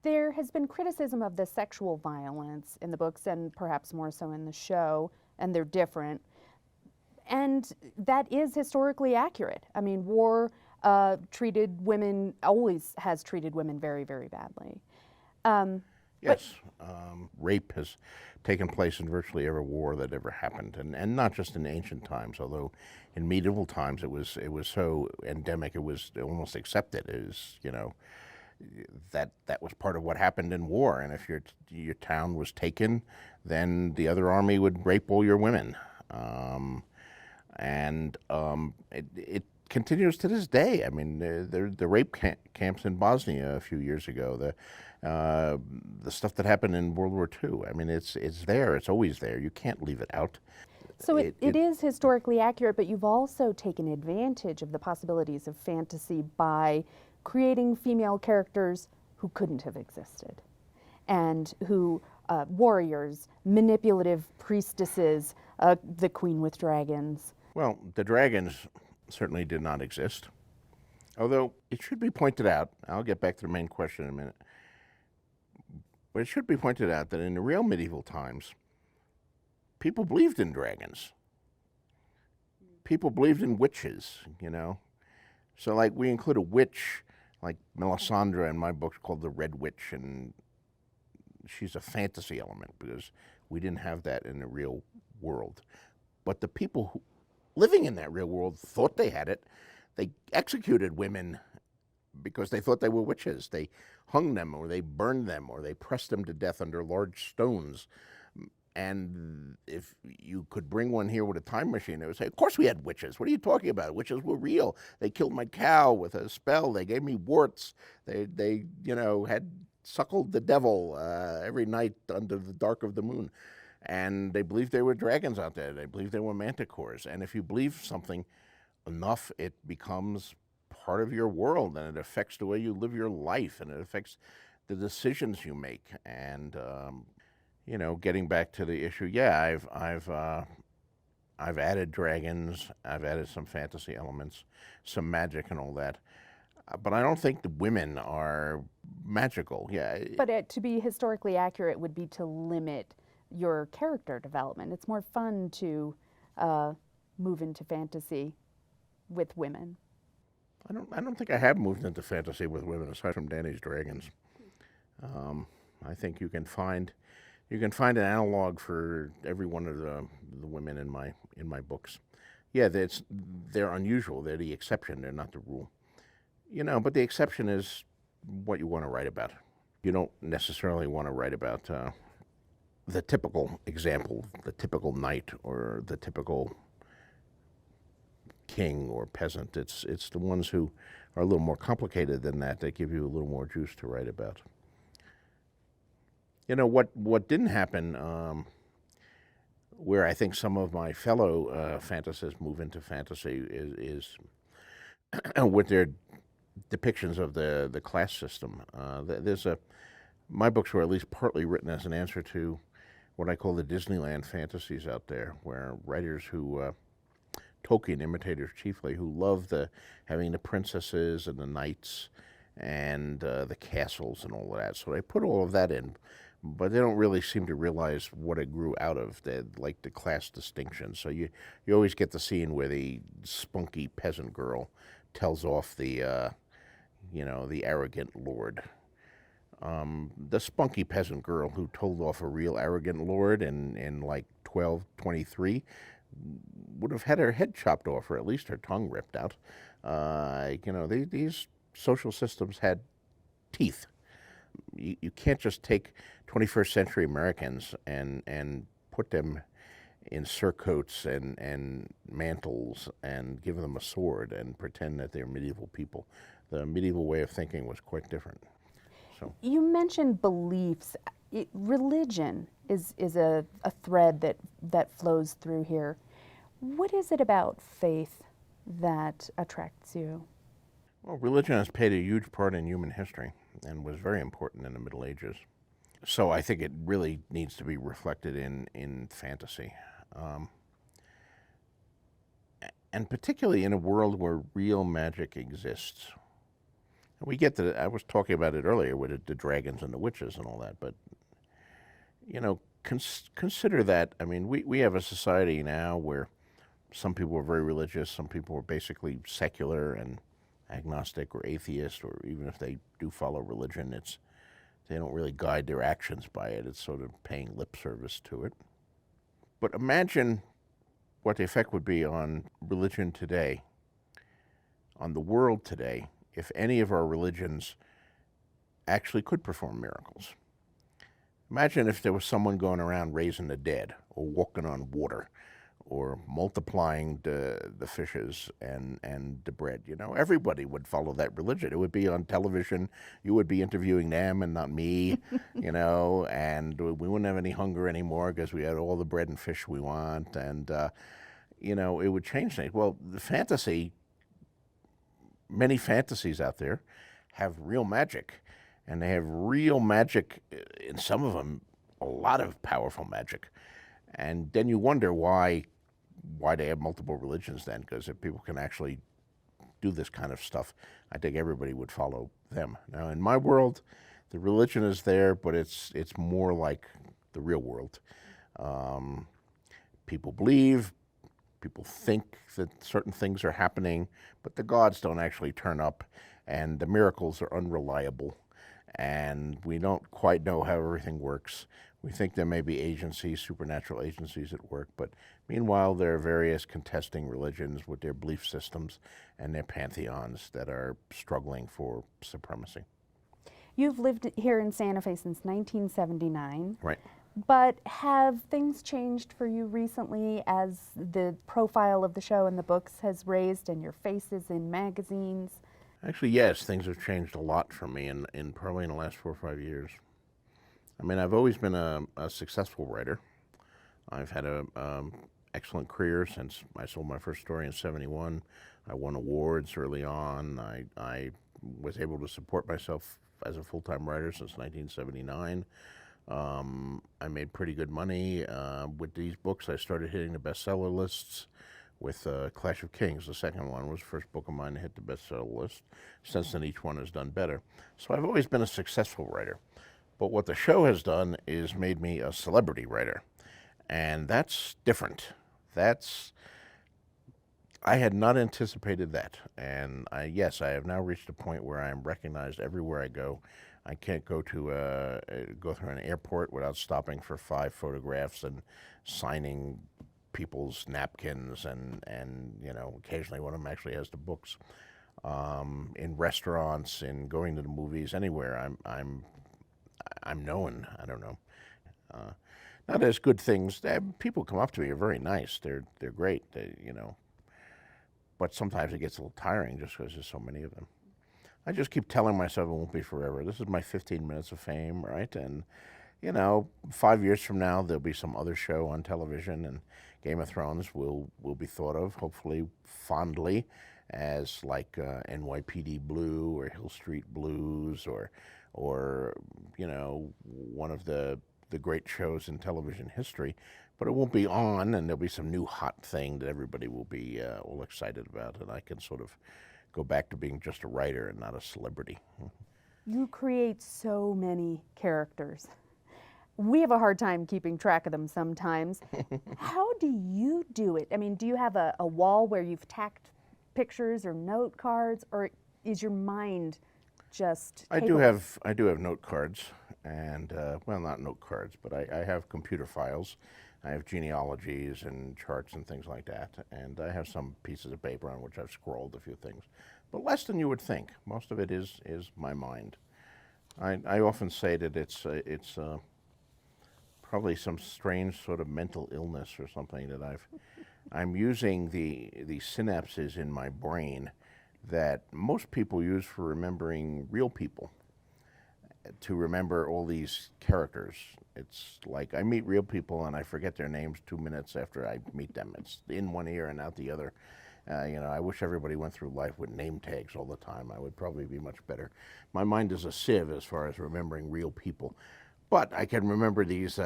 There has been criticism of the sexual violence in the books and perhaps more so in the show, and they're different. And that is historically accurate. I mean, war treated women, always has treated women very, very badly. But Yes, rape has taken place in virtually every war that ever happened, and not just in ancient times. Although in medieval times it was so endemic, it was almost accepted as that was part of what happened in war. And if your town was taken, then the other army would rape all your women, and it continues to this day. I mean, the rape camps in Bosnia a few years ago, the stuff that happened in World War II. I mean, it's there. It's always there. You can't leave it out. so it is historically accurate, but you've also taken advantage of the possibilities of fantasy by creating female characters who couldn't have existed and who warriors, manipulative priestesses, the queen with dragons. Well, the dragons certainly did not exist. Although it should be pointed out, I'll get back to the main question in a minute, but it should be pointed out that in the real medieval times, people believed in dragons. People believed in witches. So, like, we include a witch, like Melisandre in my book called The Red Witch, and she's a fantasy element because we didn't have that in the real world. But the people living in that real world thought they had it. They executed women because they thought they were witches. They hung them, or they burned them, or they pressed them to death under large stones. And if you could bring one here with a time machine, they would say, of course we had witches. What are you talking about? Witches were real. They killed my cow with a spell. They gave me warts. They had suckled the devil every night under the dark of the moon. And they believed there were dragons out there. They believed there were manticores. And if you believe something enough, it becomes part of your world, and it affects the way you live your life, and it affects the decisions you make. And getting back to the issue, yeah, I've added dragons, I've added some fantasy elements, some magic, and all that. But I don't think the women are magical. Yeah. But to be historically accurate would be to limit your character development. It's more fun to move into fantasy with women. I don't think I have moved into fantasy with women aside from Danny's Dragons. I think you can find an analog for every one of the women in my books. Yeah, they're unusual. They're the exception. They're not the rule. But the exception is what you want to write about. You don't necessarily want to write about the typical example, the typical knight, or the typical king or peasant. It's the ones who are a little more complicated than that give you a little more juice to write about. What didn't happen, where I think some of my fellow fantasists move into fantasy is with their depictions of the class system. My books were at least partly written as an answer to what I call the Disneyland fantasies out there, where writers who Tolkien imitators chiefly, who love having the princesses and the knights and the castles and all of that. So they put all of that in, but they don't really seem to realize what it grew out of, like the class distinction. So you always get the scene where the spunky peasant girl tells off the arrogant lord. The spunky peasant girl who told off a real arrogant lord in like 1223 would have had her head chopped off, or at least her tongue ripped out. These social systems had teeth. You can't just take 21st century Americans and put them in surcoats and mantles and give them a sword and pretend that they're medieval people. The medieval way of thinking was quite different. So You mentioned beliefs. Religion is a thread that flows through here. What is it about faith that attracts you? well, religion has played a huge part in human history and was very important in the Middle Ages. So I think it really needs to be reflected in fantasy. And particularly in a world where real magic exists. We get to, I was talking about it earlier with the dragons and the witches and all that, but, you know, consider that. I mean, we have a society now where some people are very religious, some people are basically secular and agnostic or atheist, or even if they do follow religion, they don't really guide their actions by it. It's sort of paying lip service to it. But imagine what the effect would be on religion today, on the world today, if any of our religions actually could perform miracles. Imagine if there was someone going around raising the dead, or walking on water, or multiplying the fishes and the bread. You know, everybody would follow that religion. It would be on television. You would be interviewing them and not me, you know, and we wouldn't have any hunger anymore because we had all the bread and fish we want. And, you know, it would change things. Well, the fantasy, many fantasies out there have real magic. And they have real magic, in some of them, a lot of powerful magic. And then you wonder why they have multiple religions then, because if people can actually do this kind of stuff, I think everybody would follow them. Now, in my world, the religion is there, but it's more like the real world. People believe, people think that certain things are happening, but the gods don't actually turn up, and the miracles are unreliable, and we don't quite know how everything works. We think there may be agencies, supernatural agencies at work, but meanwhile there are various contesting religions with their belief systems and their pantheons that are struggling for supremacy. You've lived here in Santa Fe since 1979. Right. But have things changed for you recently as the profile of the show and the books has raised and your face is in magazines? Actually, yes, things have changed a lot for me in probably in the last 4 or 5 years. I mean, I've always been a successful writer. I've had a excellent career since I sold my first story in '71. I won awards early on. I was able to support myself as a full-time writer since 1979. I made pretty good money with these books. I started hitting the bestseller lists with Clash of Kings. The second one was the first book of mine to hit the bestseller list. Since then, each one has done better. So I've always been a successful writer. But what the show has done is made me a celebrity writer. And that's different. I had not anticipated that. And yes, I have now reached a point where I am recognized everywhere I go. I can't go through an airport without stopping for 5 photographs and signing people's napkins, and you know, occasionally one of them actually has the books. In restaurants, in going to the movies, anywhere, I'm known. I don't know. Now there's good things. People come up to me, are very nice. They're great. You know, but sometimes it gets a little tiring just because there's so many of them. I just keep telling myself it won't be forever. This is my 15 minutes of fame, right? And you know, 5 years from now there'll be some other show on television, and Game of Thrones will be thought of, hopefully fondly, as like NYPD Blue or Hill Street Blues, or you know, one of the great shows in television history. But it won't be on, and there'll be some new hot thing that everybody will be all excited about, and I can sort of go back to being just a writer and not a celebrity. You create so many characters. We have a hard time keeping track of them sometimes. How do you do it? I mean, do you have a wall where you've tacked pictures or note cards, or is your mind just I do have note cards, and well, not note cards, but I have computer files. I have genealogies and charts and things like that, and I have some pieces of paper on which I've scrolled a few things, but less than you would think. Most of it is my mind. I often say that it's probably some strange sort of mental illness or something that I'm using the synapses in my brain that most people use for remembering real people, to remember all these characters. It's like I meet real people and I forget their names 2 minutes after I meet them. It's in one ear and out the other. You know, I wish everybody went through life with name tags all the time. I would probably be much better. My mind is a sieve as far as remembering real people. But I can remember these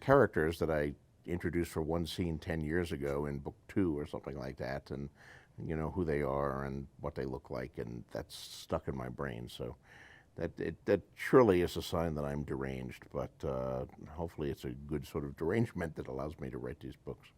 characters that I introduced for one scene 10 years ago in book 2 or something like that, and you know, who they are and what they look like, and that's stuck in my brain. So that surely is a sign that I'm deranged, but hopefully it's a good sort of derangement that allows me to write these books.